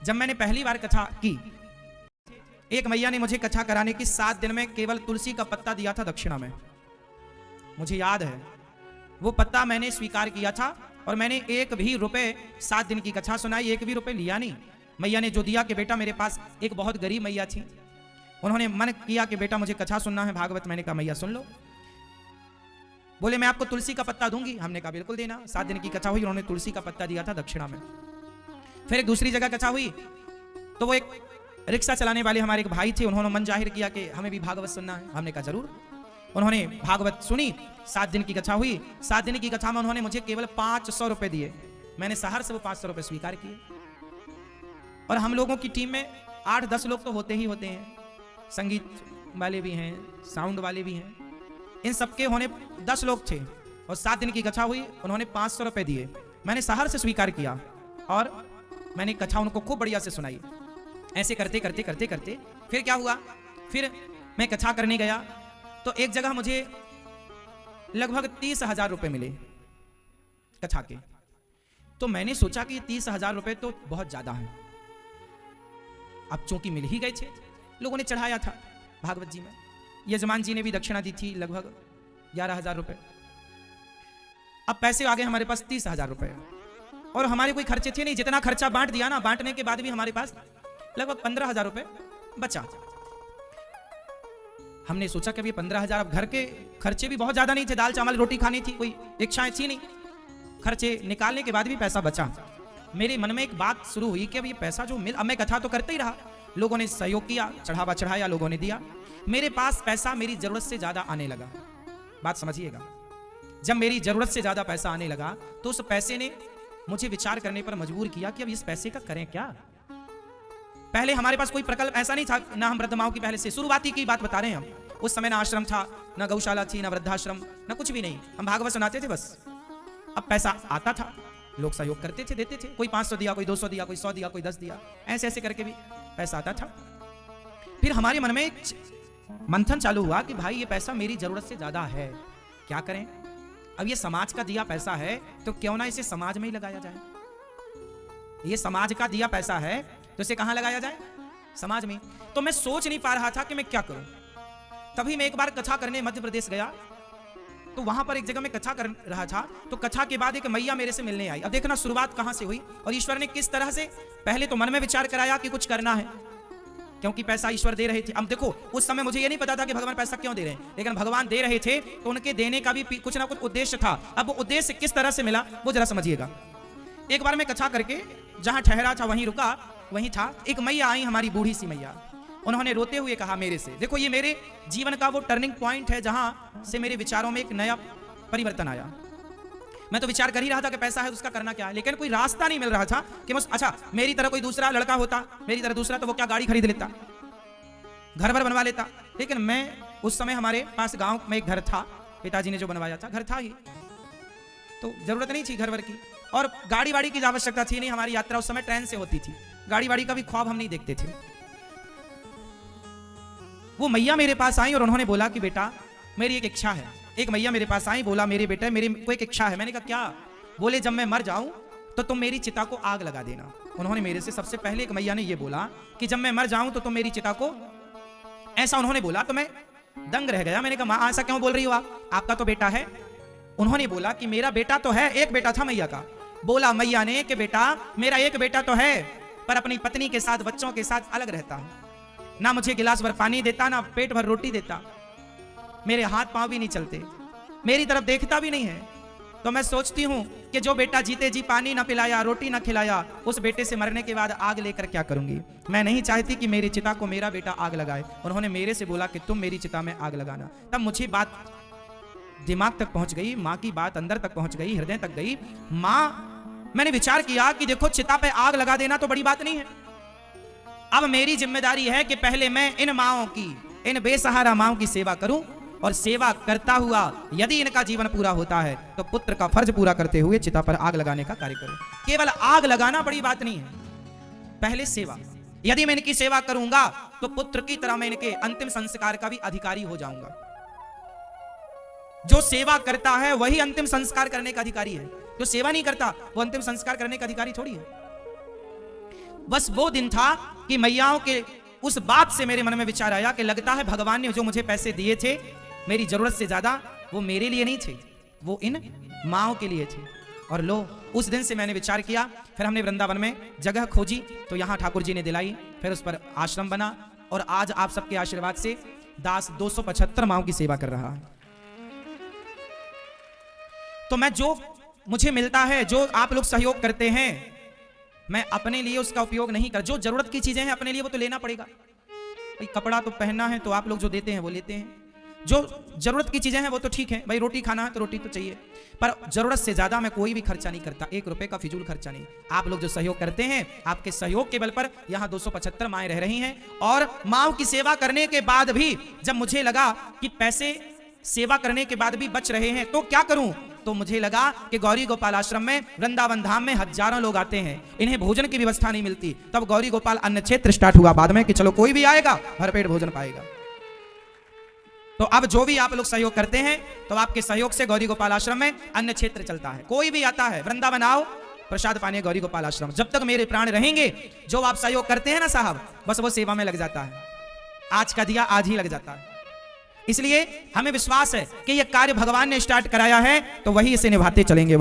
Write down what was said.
जब मैंने पहली बार कथा की, एक मैया ने मुझे कथा कराने की 7 दिन में केवल तुलसी का पत्ता दिया था दक्षिणा में। मुझे याद है वो पत्ता मैंने स्वीकार किया था और मैंने एक भी रुपए 7 दिन की कथा सुनाई, एक भी रुपए लिया नहीं। मैया ने जो दिया कि बेटा, मेरे पास एक बहुत गरीब मैया थी, उन्होंने मन किया कि बेटा मुझे कथा सुनना है भागवत। मैंने कहा मैया सुन लो। बोले मैं आपको तुलसी का पत्ता दूंगी। हमने कहा बिल्कुल देना। 7 दिन की कथा हुई, उन्होंने तुलसी का पत्ता दिया था दक्षिणा में। फिर एक दूसरी जगह कथा हुई तो वो एक रिक्शा चलाने वाले हमारे एक भाई थे, उन्होंने मन जाहिर किया कि हमें भी भागवत सुनना है। हमने कहा जरूर। उन्होंने भागवत सुनी। 7 दिन की कथा हुई। 7 दिन की कथा में उन्होंने मुझे केवल 500 रुपए दिए। मैंने सहर से वो 500 रुपए स्वीकार किए। और हम लोगों की टीम में 8-10 लोग तो होते ही होते हैं, संगीत वाले भी हैं, साउंड वाले भी हैं। इन सबके होने 10 लोग थे और 7 दिन की कथा हुई, उन्होंने 500 रुपए दिए। मैंने सहर से स्वीकार किया और मैंने कथा उनको खूब बढ़िया से सुनाई। ऐसे करते करते करते करते फिर क्या हुआ, फिर मैं कथा करने गया तो एक जगह मुझे लगभग 30,000 रुपए मिले कथा के। तो मैंने सोचा कि 30,000 रुपए तो बहुत ज्यादा है। अब चूंकि मिल ही गए थे, लोगों ने चढ़ाया था भागवत जी में, यजमान जी ने भी दक्षिणा दी थी लगभग 11,000 रुपए। अब पैसे आ गए हमारे पास 30,000 रुपए और हमारे कोई खर्चे थे नहीं। जितना खर्चा बांट दिया ना, बांटने के बाद भी हमारे पास लगभग 15,000 रुपए बचा। हमने सोचा कि 15,000, अब घर के खर्चे भी बहुत ज्यादा नहीं थे, दाल चावल रोटी खानी थी, कोई इच्छाएं थी नहीं। खर्चे निकालने के बाद भी पैसा बचा। मेरे मन में एक बात शुरू हुई कि अब ये पैसा जो मिल, अब मैं कथा तो करते ही रहा, लोगों ने सहयोग किया, चढ़ावा चढ़ाया, लोगों ने दिया। मेरे पास पैसा मेरी जरूरत से ज्यादा आने लगा। बात समझिएगा, जब मेरी जरूरत से ज्यादा पैसा आने लगा तो उस पैसे ने मुझे विचार करने पर मजबूर किया कि अब इस पैसे का करें क्या। पहले हमारे पास कोई प्रकल्प ऐसा नहीं था ना, हम वृद्धमाओं की पहले से शुरुआती की बात बता रहे हैं हम। उस समय ना आश्रम था, ना गौशाला थी, ना वृद्धाश्रम, ना कुछ भी नहीं। हम भागवत सुनाते थे बस। अब पैसा आता था, लोग सहयोग करते थे, देते थे। कोई 500 दिया, कोई 200 दिया, कोई 100 दिया, कोई 10 दिया, ऐसे ऐसे करके भी पैसा आता था। फिर हमारे मन में एक मंथन चालू हुआ कि भाई ये पैसा मेरी जरूरत से ज्यादा है, क्या करें। अब ये समाज का दिया पैसा है तो क्यों ना इसे समाज में ही लगाया जाए। ये समाज का दिया पैसा है तो इसे कहां लगाया जाए, समाज में। तो मैं सोच नहीं पा रहा था कि मैं क्या करूं। तभी मैं एक बार कथा करने मध्य प्रदेश गया तो वहां पर एक जगह में कथा कर रहा था तो कथा के बाद एक मैया मेरे से मिलने आई। अब देखना शुरुआत कहां से हुई और ईश्वर ने किस तरह से पहले तो मन में विचार कराया कि कुछ करना है, क्योंकि पैसा ईश्वर दे रहे थे। अब देखो उस समय मुझे ये नहीं पता था कि भगवान पैसा क्यों दे रहे हैं, लेकिन भगवान दे रहे थे तो उनके देने का भी कुछ ना कुछ उद्देश्य था। अब वो उद्देश्य किस तरह से मिला वो जरा समझिएगा। एक बार मैं कथा करके जहां ठहरा था वहीं रुका, वहीं था। एक मैया आई, हमारी बूढ़ी सी मैया। उन्होंने रोते हुए कहा मेरे से, देखो ये मेरे जीवन का वो टर्निंग पॉइंट है जहां से मेरे विचारों में एक नया परिवर्तन आया। मैं तो विचार कर ही रहा था कि पैसा है तो उसका करना क्या है, लेकिन कोई रास्ता नहीं मिल रहा था कि बस अच्छा मेरी तरह कोई दूसरा लड़का होता, मेरी तरह दूसरा, तो वो क्या गाड़ी खरीद लेता, घर भर बनवा लेता। लेकिन मैं उस समय हमारे पास गांव में एक घर था, पिताजी ने जो बनवाया था, घर था ही, तो जरूरत नहीं थी घर भर की और गाड़ी वाड़ी की आवश्यकता थी नहीं। हमारी यात्रा उस समय ट्रेन से होती थी, गाड़ी वाड़ी का भी ख्वाब हम नहीं देखते थे। वो मैया मेरे पास आई और उन्होंने बोला कि बेटा मेरी एक इच्छा है। एक मैया मेरे पास आई, बोला मेरे बेटे मेरी को एक इच्छा है। मैंने कहा क्या। बोले जब मैं मर जाऊं तो तुम मेरी चिता को आग लगा देना। उन्होंने मेरे से सबसे पहले एक मैया ने ये बोला कि जब मैं मर जाऊं तो तुम मेरी चिता को, ऐसा उन्होंने बोला तो मैं दंग रह गया। मैंने कहा मां ऐसा क्यों बोल रही हो आप, आपका तो बेटा है। उन्होंने बोला कि मेरा बेटा तो है, एक बेटा था मैया का। बोला मैया ने कि बेटा मेरा एक बेटा तो है पर अपनी पत्नी के साथ बच्चों के साथ अलग रहता हूं, ना मुझे गिलास भर पानी देता, ना पेट भर रोटी देता, मेरे हाथ पांव भी नहीं चलते, मेरी तरफ देखता भी नहीं है। तो मैं सोचती हूं कि जो बेटा जीते जी पानी ना पिलाया, रोटी ना खिलाया, उस बेटे से मरने के बाद आग लेकर क्या करूंगी। मैं नहीं चाहती कि मेरी चिता को मेरा बेटा आग लगाए। उन्होंने मेरे से बोला कि तुम मेरी चिता में आग लगाना। तब मुझे बात दिमाग तक पहुंच गई, माँ की बात अंदर तक पहुंच गई, हृदय तक गई। माँ, मैंने विचार किया कि देखो चिता पे आग लगा देना तो बड़ी बात नहीं है। अब मेरी जिम्मेदारी है कि पहले मैं इन माओं की, इन बेसहारा माओं की सेवा करूं और सेवा करता हुआ यदि इनका जीवन पूरा होता है तो पुत्र का फर्ज पूरा करते हुए चिता पर आग लगाने का कार्य करूं। केवल आग लगाना बड़ी बात नहीं है, पहले सेवा। यदि मैं इनकी सेवा करूंगा तो पुत्र की तरह मैं इनके अंतिम संस्कार का भी अधिकारी हो जाऊंगा। जो सेवा करता है वही अंतिम संस्कार करने का अधिकारी है, जो सेवा नहीं करता वो अंतिम संस्कार करने का अधिकारी थोड़ी है। बस वो दिन था कि मैयाओं के उस बात से मेरे मन में विचार आया कि लगता है भगवान ने जो मुझे पैसे दिए थे मेरी जरूरत से ज्यादा वो मेरे लिए नहीं थे, वो इन माओं के लिए थे। और लो, उस दिन से मैंने विचार किया। फिर हमने वृंदावन में जगह खोजी तो यहां ठाकुर जी ने दिलाई, फिर उस पर आश्रम बना और आज आप सबके आशीर्वाद से दास 275 माओं की सेवा कर रहा है। तो मैं जो मुझे मिलता है, जो आप लोग सहयोग करते हैं, मैं अपने लिए उसका उपयोग नहीं कर। जो जरूरत की चीजें हैं अपने लिए वो तो लेना पड़ेगा भाई, कपड़ा तो पहनना है तो आप लोग जो देते हैं वो लेते हैं। जो जरूरत की चीजें हैं वो तो ठीक है भाई, रोटी खाना है तो रोटी तो चाहिए, पर जरूरत से ज्यादा मैं कोई भी खर्चा नहीं करता, 1 रुपए का फिजूल खर्चा नहीं। आप लोग जो सहयोग करते हैं, आपके सहयोग के बल पर यहाँ 275 माएँ रह रही हैं। और माओं की सेवा करने के बाद भी जब मुझे लगा कि पैसे सेवा करने के बाद भी बच रहे हैं तो क्या करूं, तो मुझे लगा कि गौरी गोपाल आश्रम में, वृंदावन धाम में हजारों लोग आते हैं, इन्हें भोजन की व्यवस्था नहीं मिलती। तब गौरी गोपाल अन्न क्षेत्र स्टार्ट हुआ बाद में कि चलो कोई भी आएगा भरपेट भोजन पाएगा। तो अब जो भी आप लोग सहयोग करते हैं तो आपके सहयोग से गौरी गोपाल आश्रम में अन्न क्षेत्र चलता है। कोई भी आता है वृंदावन आओ, प्रसाद पानी गौरी गोपाल आश्रम। जब तक मेरे प्राण रहेंगे जो आप सहयोग करते हैं ना साहब, बस वो सेवा में लग जाता है। आज का दिया आज ही लग जाता है। इसलिए हमें विश्वास है कि यह कार्य भगवान ने स्टार्ट कराया है तो वही इसे निभाते चलेंगे।